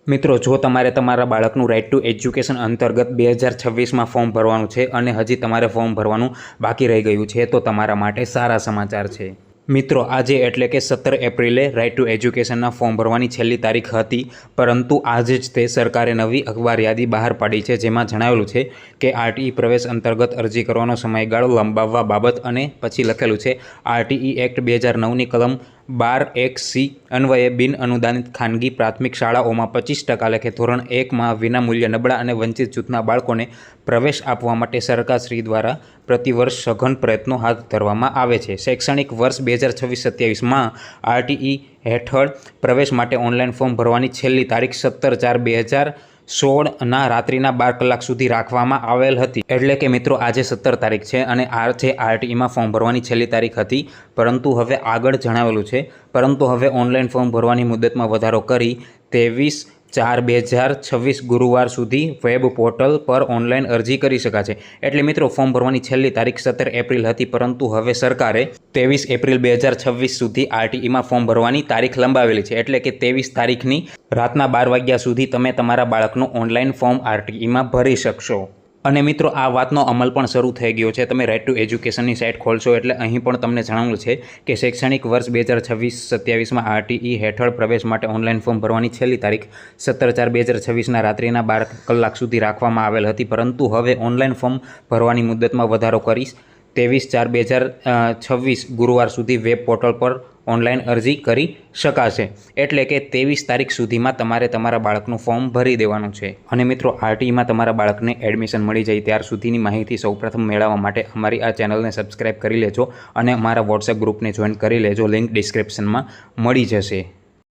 મિત્રો, જો તમારે તમારા બાળકનું રાઇટ ટુ એજ્યુકેશન અંતર્ગત 2026માં ફોર્મ ભરવાનું છે અને હજી તમારે ફોર્મ ભરવાનું બાકી રહી ગયું છે તો તમારા માટે સારા સમાચાર છે। મિત્રો, આજે એટલે કે 17 એપ્રિલે રાઇટ ટુ એજ્યુકેશનના ફોર્મ ભરવાની છેલ્લી તારીખ હતી, પરંતુ આજે જ તે સરકારે નવી અખબાર યાદી બહાર પાડી છે, જેમાં જણાવેલું છે કે આરટીઈ પ્રવેશ અંતર્ગત અરજી કરવાનો સમયગાળો લંબાવવા બાબત અને પછી લખેલું છે આરટીઈ એક્ટ 2009ની કલમ 12(1)(c) અન્વયે બિન અનુદાનિત ખાનગી પ્રાથમિક શાળાઓમાં 25% લેખે ધોરણ 1માં વિનામૂલ્ય નબળા અને વંચિત જૂથના બાળકોને પ્રવેશ આપવા માટે સરકારશ્રી દ્વારા પ્રતિવર્ષ સઘન પ્રયત્નો હાથ ધરવામાં આવે છે। શૈક્ષણિક વર્ષ 2026-27માં આરટીઈ હેઠળ પ્રવેશ માટે ઓનલાઈન ફોર્મ ભરવાની છેલ્લી તારીખ 17/4/2016ના રાત્રિના 12 કલાક સુધી રાખવામાં આવેલ હતી। એટલે કે મિત્રો, આજે 17 તારીખ છે અને આ છે આરટીઈમાં ફોર્મ ભરવાની છેલ્લી તારીખ હતી, પરંતુ હવે આગળ જણાવેલું છે પરંતુ હવે ઓનલાઈન ફોર્મ ભરવાની મુદતમાં વધારો કરી 23/4/2026 ગુરુવાર સુધી વેબ પોર્ટલ પર ઓનલાઈન અરજી કરી શકાશે। એટલે મિત્રો, ફોર્મ ભરવાની છેલ્લી તારીખ 17 એપ્રિલ હતી, પરંતુ હવે સરકારે 23 એપ્રિલ 2026 સુધી આરટીઈમાં ફોર્મ ભરવાની તારીખ લંબાવેલી છે। એટલે કે 23 તારીખની રાતના 12 વાગ્યા સુધી તમે તમારા બાળકનું ઓનલાઈન ફોર્મ આરટીઈમાં ભરી શકશો। અને મિત્રો, આ વાતનો અમલ પણ શરૂ થઈ ગયો છે। તમે રાઇટ ટુ એજ્યુકેશનની સાઇટ ખોલશો એટલે અહીં પણ તમને જણાવેલું છે કે શૈક્ષણિક વર્ષ 2026-27માં આરટીઈ હેઠળ પ્રવેશ માટે ઓનલાઈન ફોર્મ ભરવાની છેલ્લી તારીખ 17/4/2026ના રાત્રિના 12 કલાક સુધી રાખવામાં આવેલ હતી, પરંતુ હવે ઓનલાઈન ફોર્મ ભરવાની મુદતમાં વધારો કરી 23/4/2026 ગુરુવાર સુધી વેબ પોર્ટલ પર ઓનલાઈન અરજી કરી શકાશે। એટલે કે 23 તારીખ સુધીમાં તમારે તમારા બાળકનું ફોર્મ ભરી દેવાનું છે। અને મિત્રો, આરટીઈમાં તમારા બાળકને એડમિશન મળી જાય ત્યાર સુધીની માહિતી સૌપ્રથમ મેળવવા માટે અમારી આ ચેનલને સબસ્ક્રાઈબ કરી લેજો અને અમારા વોટ્સએપ ગ્રુપને જોઈન કરી લેજો। લિંક ડિસ્ક્રિપ્શનમાં મળી જશે।